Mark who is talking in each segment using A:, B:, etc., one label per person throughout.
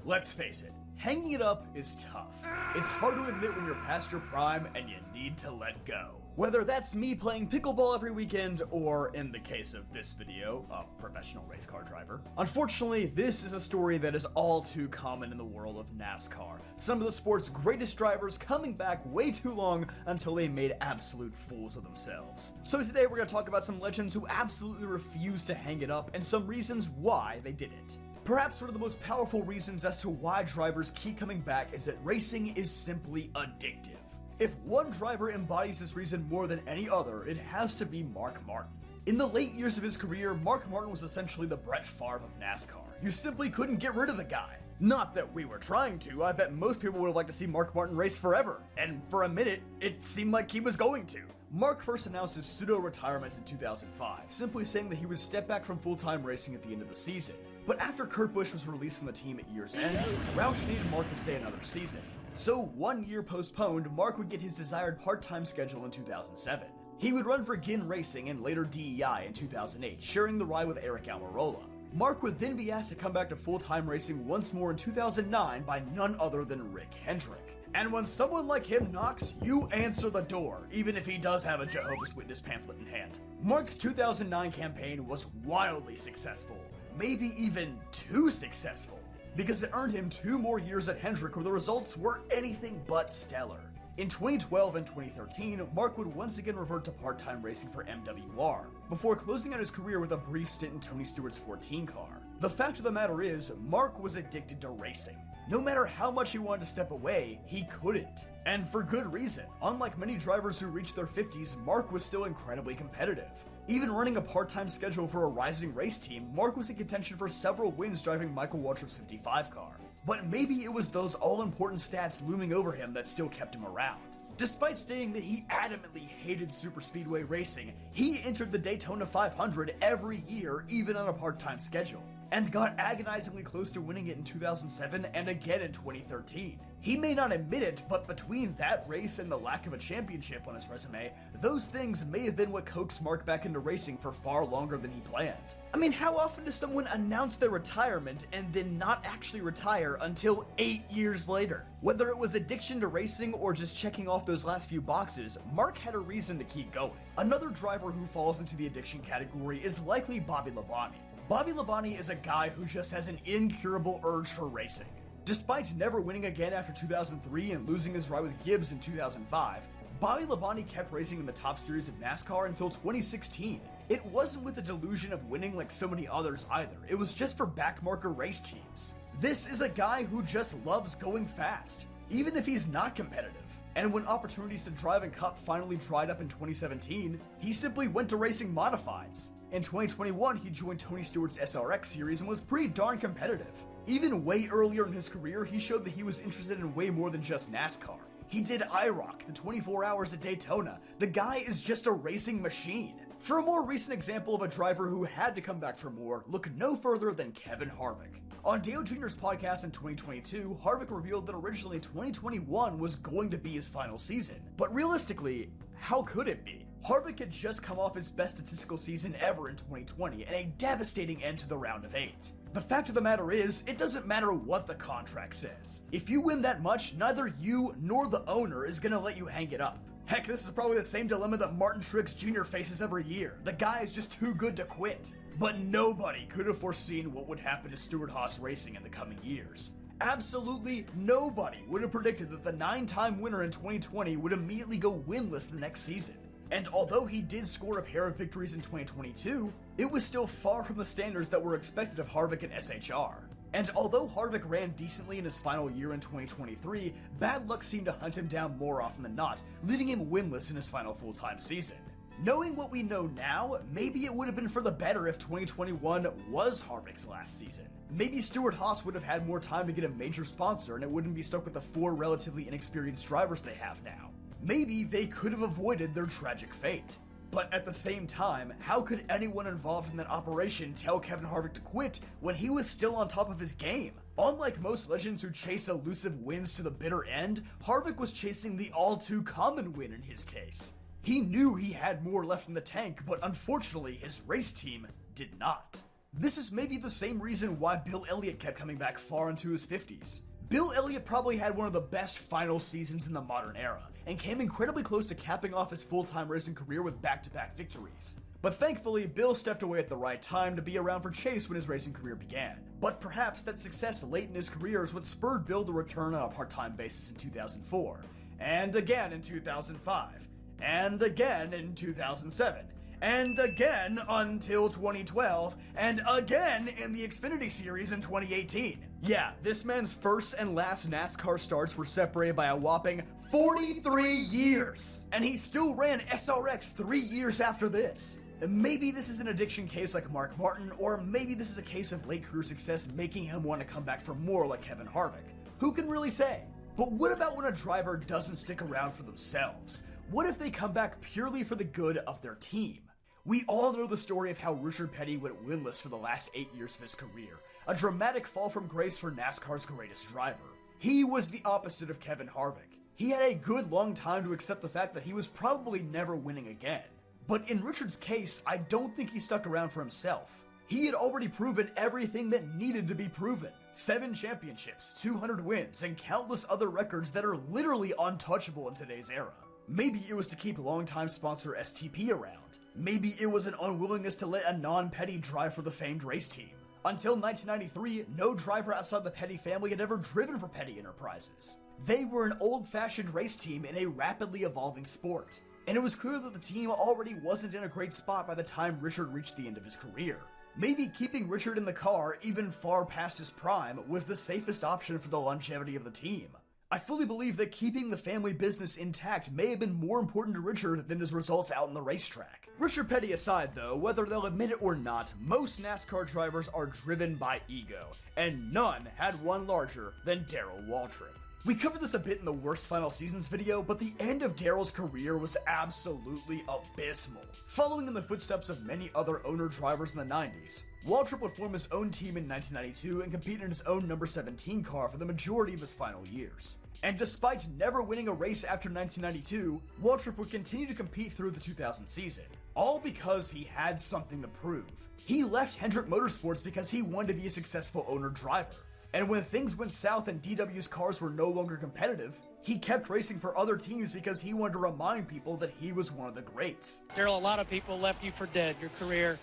A: Let's face it, hanging it up is tough. It's hard to admit when you're past your prime and you need to let go. Whether that's me playing pickleball every weekend, or in the case of this video, a professional race car driver. Unfortunately, this is a story that is all too common in the world of NASCAR. Some of the sport's greatest drivers coming back way too long until they made absolute fools of themselves. So today we're going to talk about some legends who absolutely refused to hang it up and some reasons why they didn't. Perhaps one of the most powerful reasons as to why drivers keep coming back is that racing is simply addictive. If one driver embodies this reason more than any other, it has to be Mark Martin. In the late years of his career, Mark Martin was essentially the Brett Favre of NASCAR. You simply couldn't get rid of the guy. Not that we were trying to, I bet most people would have liked to see Mark Martin race forever, and for a minute, it seemed like he was going to. Mark first announced his pseudo-retirement in 2005, simply saying that he would step back from full-time racing at the end of the season. But after Kurt Busch was released from the team at year's end, Roush needed Mark to stay another season. So 1 year postponed, Mark would get his desired part-time schedule in 2007. He would run for Ginn Racing and later DEI in 2008, sharing the ride with Eric Almirola. Mark would then be asked to come back to full-time racing once more in 2009 by none other than Rick Hendrick. And when someone like him knocks, you answer the door, even if he does have a Jehovah's Witness pamphlet in hand. Mark's 2009 campaign was wildly successful, maybe even too successful, because it earned him 2 more years at Hendrick where the results were anything but stellar. In 2012 and 2013, Mark would once again revert to part-time racing for MWR, before closing out his career with a brief stint in Tony Stewart's 14 car. The fact of the matter is, Mark was addicted to racing. No matter how much he wanted to step away, he couldn't. And for good reason. Unlike many drivers who reached their 50s, Mark was still incredibly competitive. Even running a part-time schedule for a rising race team, Mark was in contention for several wins driving Michael Waltrip's 55 car. But maybe it was those all-important stats looming over him that still kept him around. Despite stating that he adamantly hated superspeedway racing, he entered the Daytona 500 every year, even on a part-time schedule, and got agonizingly close to winning it in 2007 and again in 2013. He may not admit it, but between that race and the lack of a championship on his resume, those things may have been what coaxed Mark back into racing for far longer than he planned. I mean, how often does someone announce their retirement and then not actually retire until 8 years later? Whether it was addiction to racing or just checking off those last few boxes, Mark had a reason to keep going. Another driver who falls into the addiction category is likely Bobby Labonte. Bobby Labonte is a guy who just has an incurable urge for racing. Despite never winning again after 2003 and losing his ride with Gibbs in 2005, Bobby Labonte kept racing in the top series of NASCAR until 2016. It wasn't with the delusion of winning like so many others either, it was just for backmarker race teams. This is a guy who just loves going fast, even if he's not competitive. And when opportunities to drive in Cup finally dried up in 2017, he simply went to racing modifieds. In 2021, he joined Tony Stewart's SRX series and was pretty darn competitive. Even way earlier in his career, he showed that he was interested in way more than just NASCAR. He did IROC, the 24 hours at Daytona. The guy is just a racing machine. For a more recent example of a driver who had to come back for more, look no further than Kevin Harvick. On Dale Jr.'s podcast in 2022, Harvick revealed that originally 2021 was going to be his final season. But realistically, how could it be? Harvick had just come off his best statistical season ever in 2020 and a devastating end to the round of 8. The fact of the matter is, it doesn't matter what the contract says. If you win that much, neither you nor the owner is gonna let you hang it up. Heck, this is probably the same dilemma that Martin Truex Jr. faces every year. The guy is just too good to quit. But nobody could have foreseen what would happen to Stewart-Haas Racing in the coming years. Absolutely nobody would have predicted that the 9-time winner in 2020 would immediately go winless the next season. And although he did score a pair of victories in 2022, it was still far from the standards that were expected of Harvick and SHR. And although Harvick ran decently in his final year in 2023, bad luck seemed to hunt him down more often than not, leaving him winless in his final full-time season. Knowing what we know now, maybe it would have been for the better if 2021 was Harvick's last season. Maybe Stewart-Haas would have had more time to get a major sponsor and it wouldn't be stuck with the 4 relatively inexperienced drivers they have now. Maybe they could have avoided their tragic fate. But at the same time, how could anyone involved in that operation tell Kevin Harvick to quit when he was still on top of his game? Unlike most legends who chase elusive wins to the bitter end, Harvick was chasing the all-too-common win in his case. He knew he had more left in the tank, but unfortunately his race team did not. This is maybe the same reason why Bill Elliott kept coming back far into his 50s. Bill Elliott probably had one of the best final seasons in the modern era, and came incredibly close to capping off his full-time racing career with back-to-back victories. But thankfully, Bill stepped away at the right time to be around for Chase when his racing career began. But perhaps that success late in his career is what spurred Bill to return on a part-time basis in 2004, and again in 2005, and again in 2007, and again until 2012, and again in the Xfinity Series in 2018. Yeah, this man's first and last NASCAR starts were separated by a whopping 43 years! And he still ran SRX 3 years after this. Maybe this is an addiction case like Mark Martin, or maybe this is a case of late career success making him want to come back for more like Kevin Harvick. Who can really say? But what about when a driver doesn't stick around for themselves? What if they come back purely for the good of their team? We all know the story of how Richard Petty went winless for the last 8 years of his career, a dramatic fall from grace for NASCAR's greatest driver. He was the opposite of Kevin Harvick. He had a good long time to accept the fact that he was probably never winning again. But in Richard's case, I don't think he stuck around for himself. He had already proven everything that needed to be proven. 7 championships, 200 wins, and countless other records that are literally untouchable in today's era. Maybe it was to keep longtime sponsor STP around. Maybe it was an unwillingness to let a non-Petty drive for the famed race team. Until 1993, no driver outside the Petty family had ever driven for Petty Enterprises. They were an old-fashioned race team in a rapidly evolving sport, and it was clear that the team already wasn't in a great spot by the time Richard reached the end of his career. Maybe keeping Richard in the car even far past his prime was the safest option for the longevity of the team. I fully believe that keeping the family business intact may have been more important to Richard than his results out on the racetrack. Richard Petty aside though, whether they'll admit it or not, most NASCAR drivers are driven by ego, and none had one larger than Darrell Waltrip. We covered this a bit in the worst final seasons video, but the end of Darrell's career was absolutely abysmal. Following in the footsteps of many other owner drivers in the 90s, Waltrip would form his own team in 1992 and compete in his own number 17 car for the majority of his final years. And despite never winning a race after 1992, Waltrip would continue to compete through the 2000 season, all because he had something to prove. He left Hendrick Motorsports because he wanted to be a successful owner driver. And when things went south and DW's cars were no longer competitive, he kept racing for other teams because he wanted to remind people that he was one of the greats.
B: Darrell, a lot of people left you for dead. Your career,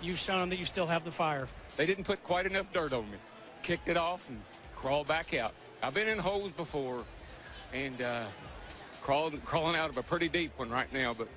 B: you've shown them that you still have the fire.
C: They didn't put quite enough dirt on me. Kicked it off and crawled back out. I've been in holes before and crawling out of a pretty deep one right now, but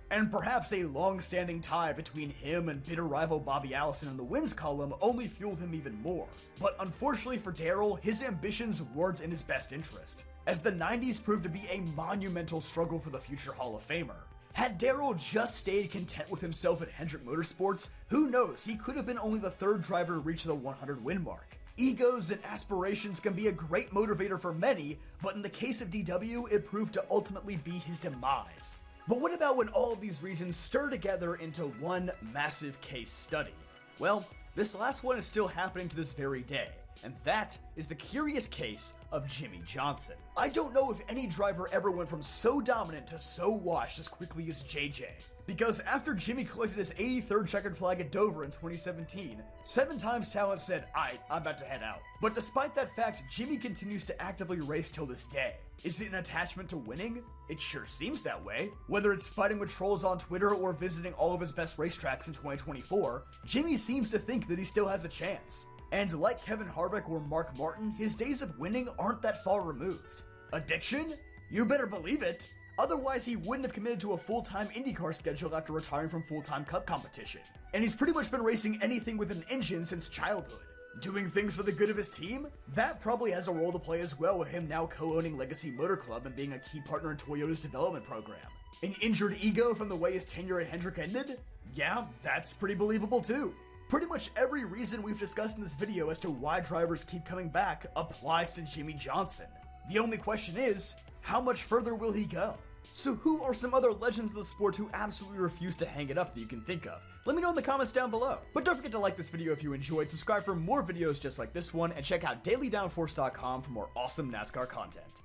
A: and perhaps a long-standing tie between him and bitter rival Bobby Allison in the wins column only fueled him even more. But unfortunately for Darrell, his ambitions weren't in his best interest, as the 90s proved to be a monumental struggle for the future Hall of Famer. Had Darrell just stayed content with himself at Hendrick Motorsports, who knows, he could have been only the 3rd driver to reach the 100 win mark. Egos and aspirations can be a great motivator for many, but in the case of DW, it proved to ultimately be his demise. But what about when all of these reasons stir together into one massive case study? Well, this last one is still happening to this very day, and that is the curious case of Jimmie Johnson. I don't know if any driver ever went from so dominant to so washed as quickly as JJ. Because after Jimmie collected his 83rd checkered flag at Dover in 2017, 7 times talent said, I'm about to head out. But despite that fact, Jimmie continues to actively race till this day. Is it an attachment to winning? It sure seems that way. Whether it's fighting with trolls on Twitter or visiting all of his best racetracks in 2024, Jimmie seems to think that he still has a chance. And like Kevin Harvick or Mark Martin, his days of winning aren't that far removed. Addiction? You better believe it! Otherwise, he wouldn't have committed to a full-time IndyCar schedule after retiring from full-time Cup competition. And he's pretty much been racing anything with an engine since childhood. Doing things for the good of his team? That probably has a role to play as well, with him now co-owning Legacy Motor Club and being a key partner in Toyota's development program. An injured ego from the way his tenure at Hendrick ended? Yeah, that's pretty believable too. Pretty much every reason we've discussed in this video as to why drivers keep coming back applies to Jimmie Johnson. The only question is, how much further will he go? So who are some other legends of the sport who absolutely refuse to hang it up that you can think of? Let me know in the comments down below. But don't forget to like this video if you enjoyed, subscribe for more videos just like this one, and check out dailydownforce.com for more awesome NASCAR content.